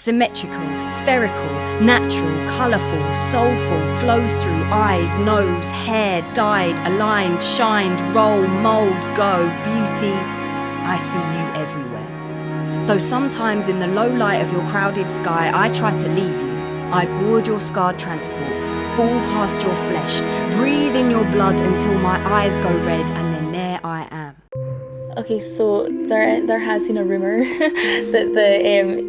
Symmetrical, spherical, natural, colourful, soulful, flows through eyes, nose, hair, dyed, aligned, shined, roll, mould, go, beauty. I see you everywhere. So sometimes in the low light of your crowded sky, I try to leave you. I board your scarred transport, fall past your flesh, breathe in your blood until my eyes go red, and then there I am. Okay, so there has been a rumour that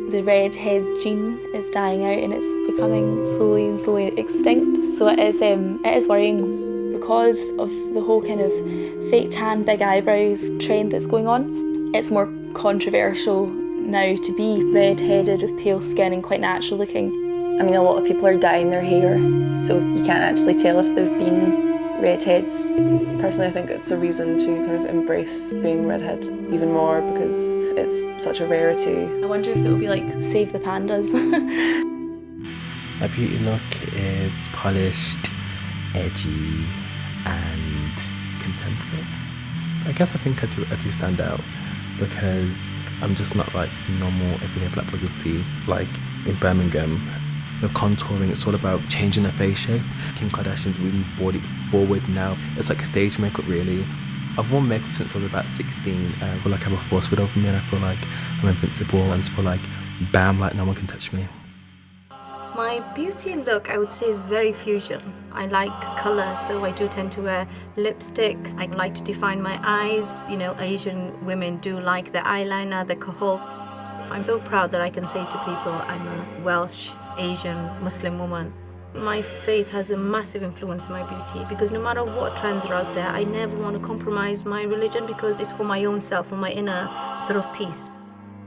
the redhead gene is dying out and it's becoming slowly extinct. So it is worrying because of the whole kind of fake tan, big eyebrows trend that's going on. It's more controversial now to be red-headed with pale skin and quite natural looking. I mean, a lot of people are dyeing their hair, so you can't actually tell if they've been redheads. Personally, I think it's a reason to kind of embrace being redhead even more because it's such a rarity. I wonder if it will be like Save the Pandas. My beauty look is polished, edgy, and contemporary. I guess I think I do stand out because I'm just not like normal everyday black boy you'd see like in Birmingham. Your contouring, it's all about changing the face shape. Kim Kardashian's really brought it forward now. It's like stage makeup, really. I've worn makeup since I was about 16. I feel like I have a force field over me and I feel like I'm invincible and I just feel like, bam, like no one can touch me. My beauty look, I would say, is very fusion. I like colour, so I do tend to wear lipsticks. I like to define my eyes. You know, Asian women do like the eyeliner, the kohl. I'm so proud that I can say to people I'm a Welsh, Asian, Muslim woman. My faith has a massive influence in my beauty because no matter what trends are out there, I never want to compromise my religion because it's for my own self, for my inner sort of peace.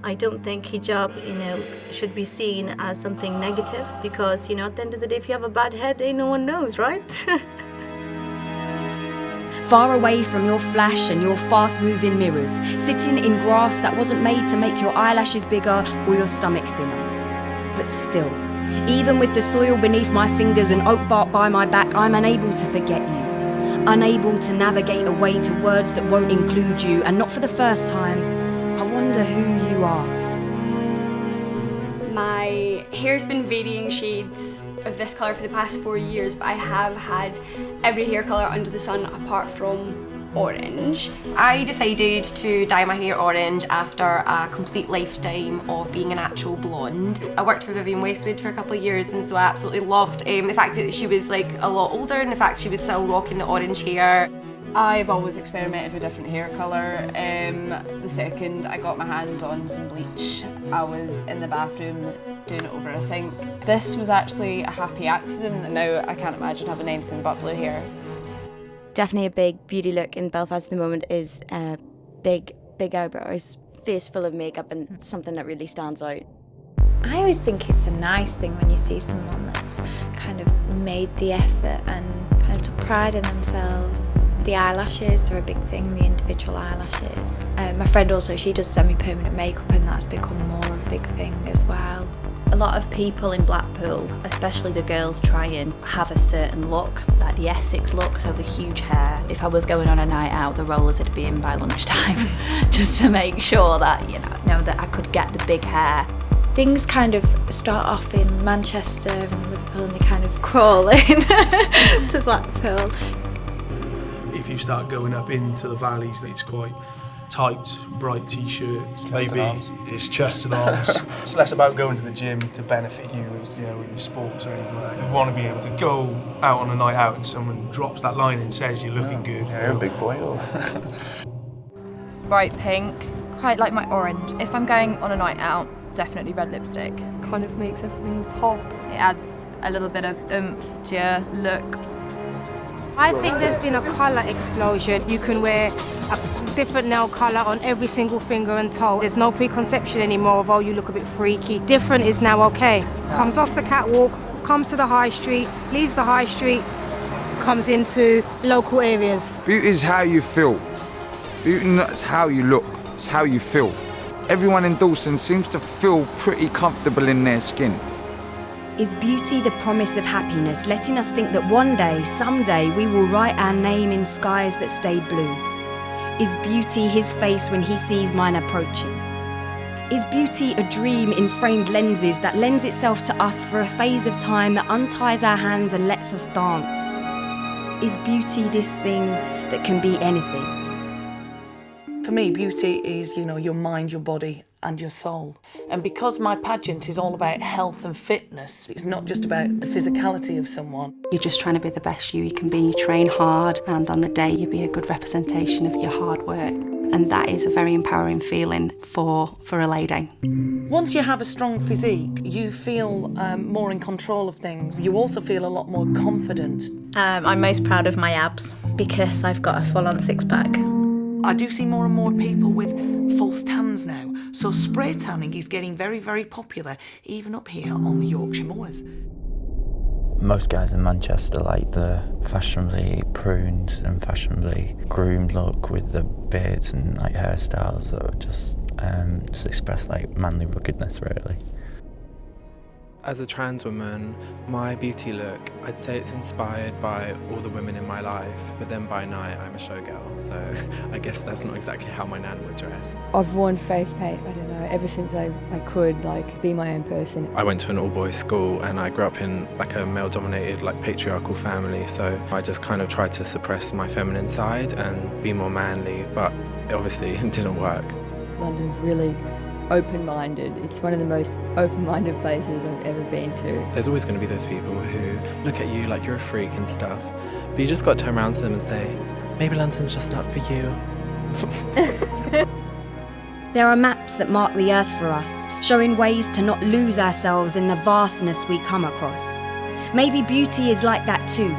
I don't think hijab, should be seen as something negative because, at the end of the day, if you have a bad head, no one knows, right? Far away from your flash and your fast-moving mirrors, sitting in grass that wasn't made to make your eyelashes bigger or your stomach thinner. But still, even with the soil beneath my fingers and oak bark by my back, I'm unable to forget you. Unable to navigate a way to words that won't include you, and not for the first time, I wonder who you are. My hair's been varying shades of this colour for the past 4 years, but I have had every hair colour under the sun apart from orange. I decided to dye my hair orange after a complete lifetime of being a natural blonde. I worked for Vivienne Westwood for a couple of years and so I absolutely loved the fact that she was like a lot older and the fact she was still rocking the orange hair. I've always experimented with different hair colour. The second I got my hands on some bleach, I was in the bathroom doing it over a sink. This was actually a happy accident and now I can't imagine having anything but blue hair. Definitely a big beauty look in Belfast at the moment is big eyebrows, face full of makeup and something that really stands out. I always think it's a nice thing when you see someone that's kind of made the effort and kind of took pride in themselves. The eyelashes are a big thing, the individual eyelashes. My friend also, she does semi-permanent makeup and that's become more of a big thing as well. A lot of people in Blackpool, especially the girls, try and have a certain look, like the Essex look, so the huge hair. If I was going on a night out, the rollers would be in by lunchtime, just to make sure that, that I could get the big hair. Things kind of start off in Manchester and Liverpool and they kind of crawl in to Blackpool. If you start going up into the valleys, it's quite tight, bright t-shirts. Maybe it's chest and arms. It's less about going to the gym to benefit you, in your sports or anything like that. You want to be able to go out on a night out and someone drops that line and says you're looking good. You're a big boy. Bright pink, quite like my orange. If I'm going on a night out, definitely red lipstick. Kind of makes everything pop. It adds a little bit of oomph to your look. I think there's been a colour explosion. You can wear a different nail colour on every single finger and toe. There's no preconception anymore of, you look a bit freaky. Different is now okay. Comes off the catwalk, comes to the high street, leaves the high street, comes into local areas. Beauty is how you feel. Beauty is how you look. It's how you feel. Everyone in Dawson seems to feel pretty comfortable in their skin. Is beauty the promise of happiness, letting us think that one day, someday, we will write our name in skies that stay blue? Is beauty his face when he sees mine approaching? Is beauty a dream in framed lenses that lends itself to us for a phase of time that unties our hands and lets us dance? Is beauty this thing that can be anything? For me, beauty is, your mind, your body and your soul. And because my pageant is all about health and fitness, it's not just about the physicality of someone. You're just trying to be the best you can be. You train hard, and on the day you be a good representation of your hard work. And that is a very empowering feeling for a lady. Once you have a strong physique, you feel more in control of things. You also feel a lot more confident. I'm most proud of my abs because I've got a full-on six-pack. I do see more and more people with false tans now. So spray tanning is getting very, very popular, even up here on the Yorkshire Moors. Most guys in Manchester like the fashionably pruned and fashionably groomed look with the beards and like hairstyles that just express like manly ruggedness, really. As a trans woman, my beauty look, I'd say it's inspired by all the women in my life, but then by night I'm a showgirl, so I guess that's not exactly how my nan would dress. I've worn face paint, I don't know, ever since I could be my own person. I went to an all-boys school and I grew up in a male-dominated patriarchal family, so I just kind of tried to suppress my feminine side and be more manly, but obviously it didn't work. London's really open-minded. It's one of the most open-minded places I've ever been to. There's always going to be those people who look at you like you're a freak and stuff, but you just got to turn around to them and say, maybe London's just not for you. There are maps that mark the earth for us, showing ways to not lose ourselves in the vastness we come across. Maybe beauty is like that too,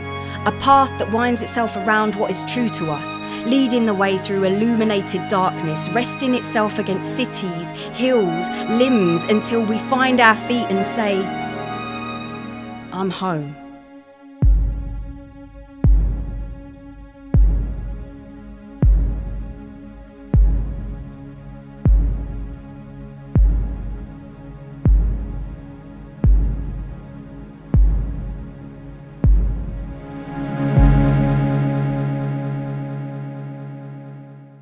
a path that winds itself around what is true to us, leading the way through illuminated darkness, resting itself against cities, hills, limbs, until we find our feet and say, I'm home.